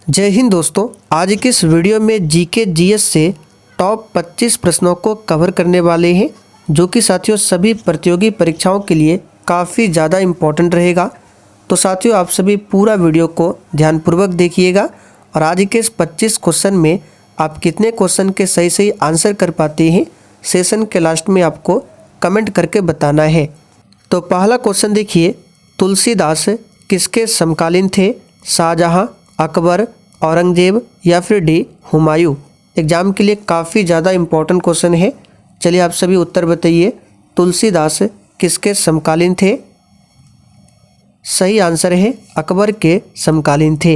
जय हिंद दोस्तों। आज के इस वीडियो में जीके जीएस से टॉप 25 प्रश्नों को कवर करने वाले हैं, जो कि साथियों सभी प्रतियोगी परीक्षाओं के लिए काफ़ी ज़्यादा इम्पोर्टेंट रहेगा। तो साथियों आप सभी पूरा वीडियो को ध्यानपूर्वक देखिएगा और आज के इस 25 क्वेश्चन में आप कितने क्वेश्चन के सही सही आंसर कर पाते हैं, सेशन के लास्ट में आपको कमेंट करके बताना है। तो पहला क्वेश्चन देखिए, तुलसीदास किसके समकालीन थे? शाहजहां, अकबर, औरंगजेब या फिर डी हुमायूं? एग्जाम के लिए काफ़ी ज़्यादा इम्पोर्टेंट क्वेश्चन है। चलिए आप सभी उत्तर बताइए। तुलसीदास किसके समकालीन थे? सही आंसर है अकबर के समकालीन थे।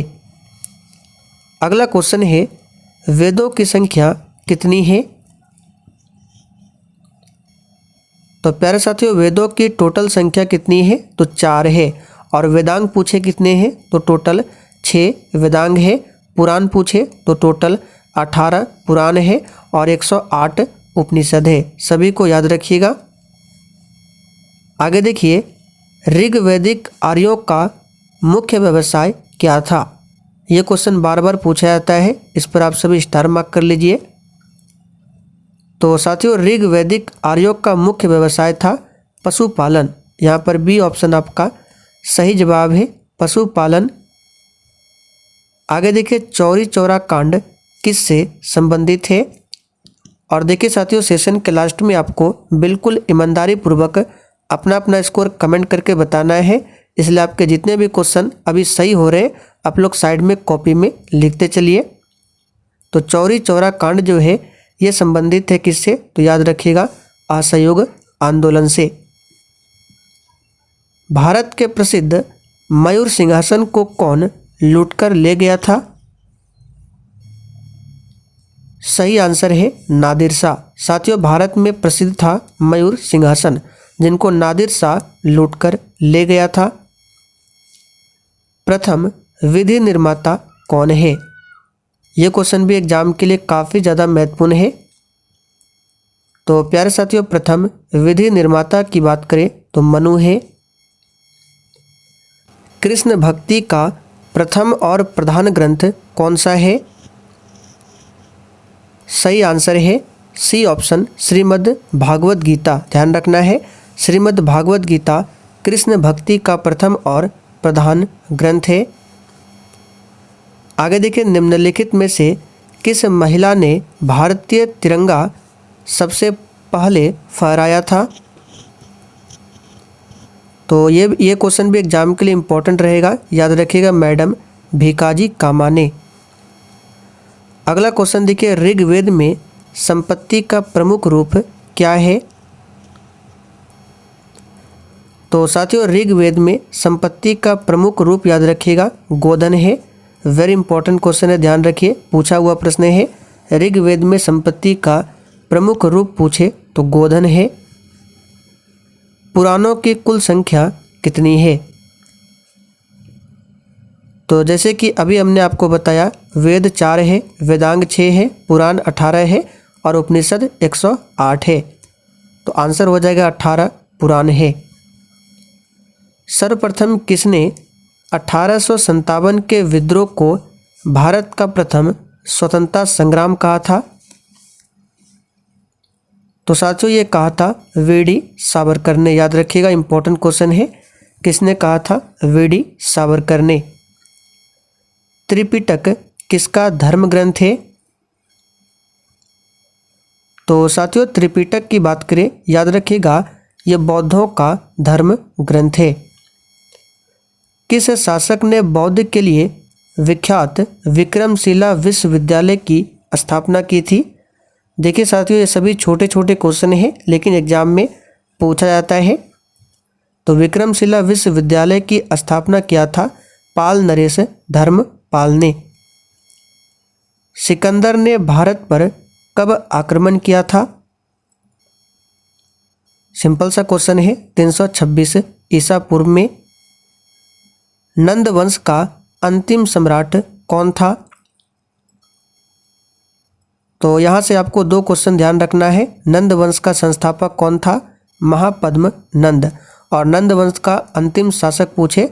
अगला क्वेश्चन है, वेदों की संख्या कितनी है? तो प्यारे साथियों वेदों की टोटल संख्या कितनी है? तो 4 है। और वेदांग पूछे कितने हैं? तो टोटल 6 वेदांग है। पुराण पूछे तो टोटल 18 पुराण है और 108 उपनिषद है। सभी को याद रखिएगा। आगे देखिए, ऋग्वैदिक आर्यों का मुख्य व्यवसाय क्या था? ये क्वेश्चन बार बार पूछा जाता है, इस पर आप सभी स्टार मार्क कर लीजिए। तो साथियों ऋग्वैदिक आर्यों का मुख्य व्यवसाय था पशुपालन। यहाँ पर बी ऑप्शन आपका सही जवाब है, पशुपालन। आगे देखिए, चौरी चौरा कांड किससे संबंधित है? और देखिए साथियों सेशन के लास्ट में आपको बिल्कुल ईमानदारी पूर्वक अपना अपना स्कोर कमेंट करके बताना है, इसलिए आपके जितने भी क्वेश्चन अभी सही हो रहे हैं आप लोग साइड में कॉपी में लिखते चलिए। तो चौरी चौरा कांड जो है ये संबंधित है किससे? तो याद रखिएगा असहयोग आंदोलन से। भारत के प्रसिद्ध मयूर सिंहासन को कौन लूटकर ले गया था? सही आंसर है नादिर शाह। साथियों भारत में प्रसिद्ध था मयूर सिंहासन, जिनको नादिर शाह लूटकर ले गया था। प्रथम विधि निर्माता कौन है? यह क्वेश्चन भी एग्जाम के लिए काफ़ी ज़्यादा महत्वपूर्ण है। तो प्यारे साथियों प्रथम विधि निर्माता की बात करें तो मनु है। कृष्ण भक्ति का प्रथम और प्रधान ग्रंथ कौन सा है? सही आंसर है सी ऑप्शन श्रीमद् भागवत गीता। ध्यान रखना है, श्रीमद् भागवत गीता कृष्ण भक्ति का प्रथम और प्रधान ग्रंथ है। आगे देखिए, निम्नलिखित में से किस महिला ने भारतीय तिरंगा सबसे पहले फहराया था? तो ये क्वेश्चन भी एग्जाम के लिए इम्पोर्टेंट रहेगा, याद रखिएगा, मैडम भीकाजी कामा ने। अगला क्वेश्चन देखिए, ऋग्वेद में संपत्ति का प्रमुख रूप क्या है? तो साथियों ऋग्वेद में संपत्ति का प्रमुख रूप याद रखिएगा गोधन है। वेरी इंपॉर्टेंट क्वेश्चन है, ध्यान रखिए, पूछा हुआ प्रश्न है। ऋग्वेद में संपत्ति का प्रमुख रूप पूछे तो गोधन है। पुराणों की कुल संख्या कितनी है? तो जैसे कि अभी हमने आपको बताया, वेद 4 है, वेदांग 6 है, पुराण 18 है और उपनिषद 108 है। तो आंसर हो जाएगा 18 पुराण है। सर्वप्रथम किसने 1857 के विद्रोह को भारत का प्रथम स्वतंत्रता संग्राम कहा था? तो साथियों ये कहा था वीडी सावरकर ने। याद रखिएगा, इंपॉर्टेंट क्वेश्चन है, किसने कहा था? वीडी सावरकर ने। त्रिपिटक किसका धर्म ग्रंथ है? तो साथियों त्रिपिटक की बात करें, याद रखिएगा यह बौद्धों का धर्म ग्रंथ है। किस शासक ने बौद्ध के लिए विख्यात विक्रमशिला विश्वविद्यालय की स्थापना की थी? देखिए साथियों ये सभी छोटे छोटे क्वेश्चन हैं, लेकिन एग्जाम में पूछा जाता है। तो विक्रमशिला विश्वविद्यालय की स्थापना किया था पाल नरेश धर्मपाल ने। सिकंदर ने भारत पर कब आक्रमण किया था? सिंपल सा क्वेश्चन है, 326 ईसा पूर्व में। नंद वंश का अंतिम सम्राट कौन था? तो यहाँ से आपको 2 क्वेश्चन ध्यान रखना है। नंद वंश का संस्थापक कौन था? महापद्म नंद। और नंद वंश का अंतिम शासक पूछे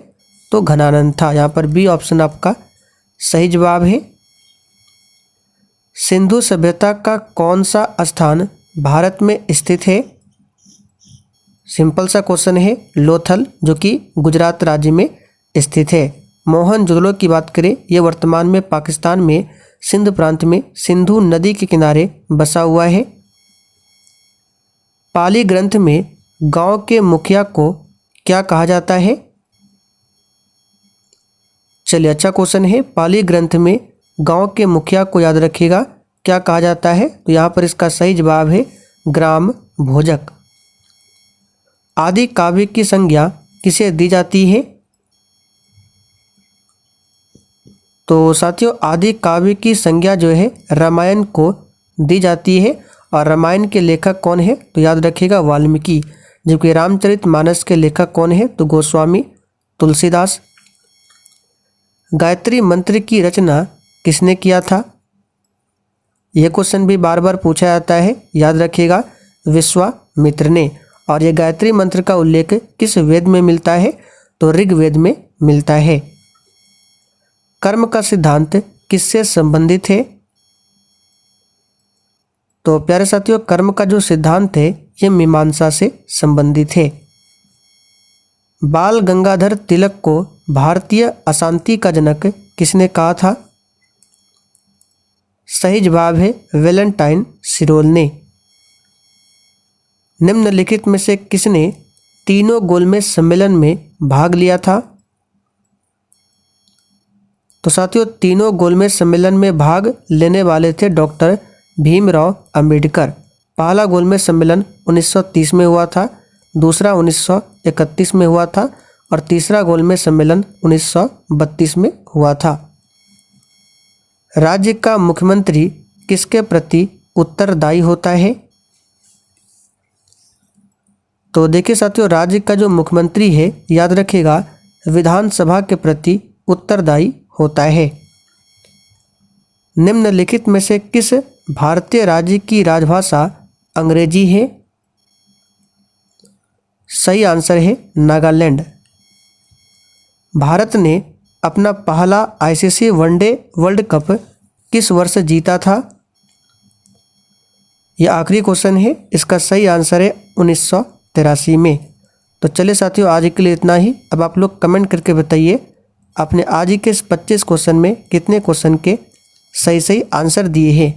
तो घनानंद था। यहाँ पर बी ऑप्शन आपका सही जवाब है। सिंधु सभ्यता का कौन सा स्थान भारत में स्थित है? सिंपल सा क्वेश्चन है, लोथल, जो कि गुजरात राज्य में स्थित है। मोहनजोदड़ो की बात करें, ये वर्तमान में पाकिस्तान में सिंध प्रांत में सिंधु नदी के किनारे बसा हुआ है। पाली ग्रंथ में गांव के मुखिया को क्या कहा जाता है? चलिए, अच्छा क्वेश्चन है। पाली ग्रंथ में गांव के मुखिया को याद रखिएगा क्या कहा जाता है, तो यहाँ पर इसका सही जवाब है ग्राम भोजक। आदि काव्य की संज्ञा किसे दी जाती है? तो साथियों, आदि काव्य की संज्ञा जो है रामायण को दी जाती है। और रामायण के लेखक कौन है? तो याद रखिएगा वाल्मीकि। जबकि रामचरितमानस के लेखक कौन है? तो गोस्वामी तुलसीदास। गायत्री मंत्र की रचना किसने किया था? यह क्वेश्चन भी बार बार पूछा जाता है, याद रखिएगा विश्वामित्र ने। और यह गायत्री मंत्र का उल्लेख किस वेद में मिलता है? तो ऋग्वेद में मिलता है। कर्म का सिद्धांत किससे संबंधित है? तो प्यारे साथियों, कर्म का जो सिद्धांत है यह मीमांसा से संबंधित है। बाल गंगाधर तिलक को भारतीय अशांति का जनक किसने कहा था? सही जवाब है वैलेंटाइन सिरोल ने। निम्नलिखित में से किसने तीनों गोलमेज सम्मेलन में भाग लिया था? तो साथियों, तीनों गोलमेज सम्मेलन में भाग लेने वाले थे डॉक्टर भीमराव अंबेडकर। पहला गोलमेज सम्मेलन 1930 में हुआ था, दूसरा 1931 में हुआ था और तीसरा गोलमेज सम्मेलन 1932 में हुआ था। राज्य का मुख्यमंत्री किसके प्रति उत्तरदायी होता है? तो देखिए साथियों, राज्य का जो मुख्यमंत्री है, याद रखिएगा विधानसभा के प्रति उत्तरदायी होता है। निम्नलिखित में से किस भारतीय राज्य की राजभाषा अंग्रेजी है? सही आंसर है नागालैंड। भारत ने अपना पहला आईसीसी वनडे वर्ल्ड कप किस वर्ष जीता था? यह आखिरी क्वेश्चन है, इसका सही आंसर है 1983 में। तो चलिए साथियों, आज के लिए इतना ही। अब आप लोग कमेंट करके बताइए आपने आज के इस 25 क्वेश्चन में कितने क्वेश्चन के सही आंसर दिए हैं।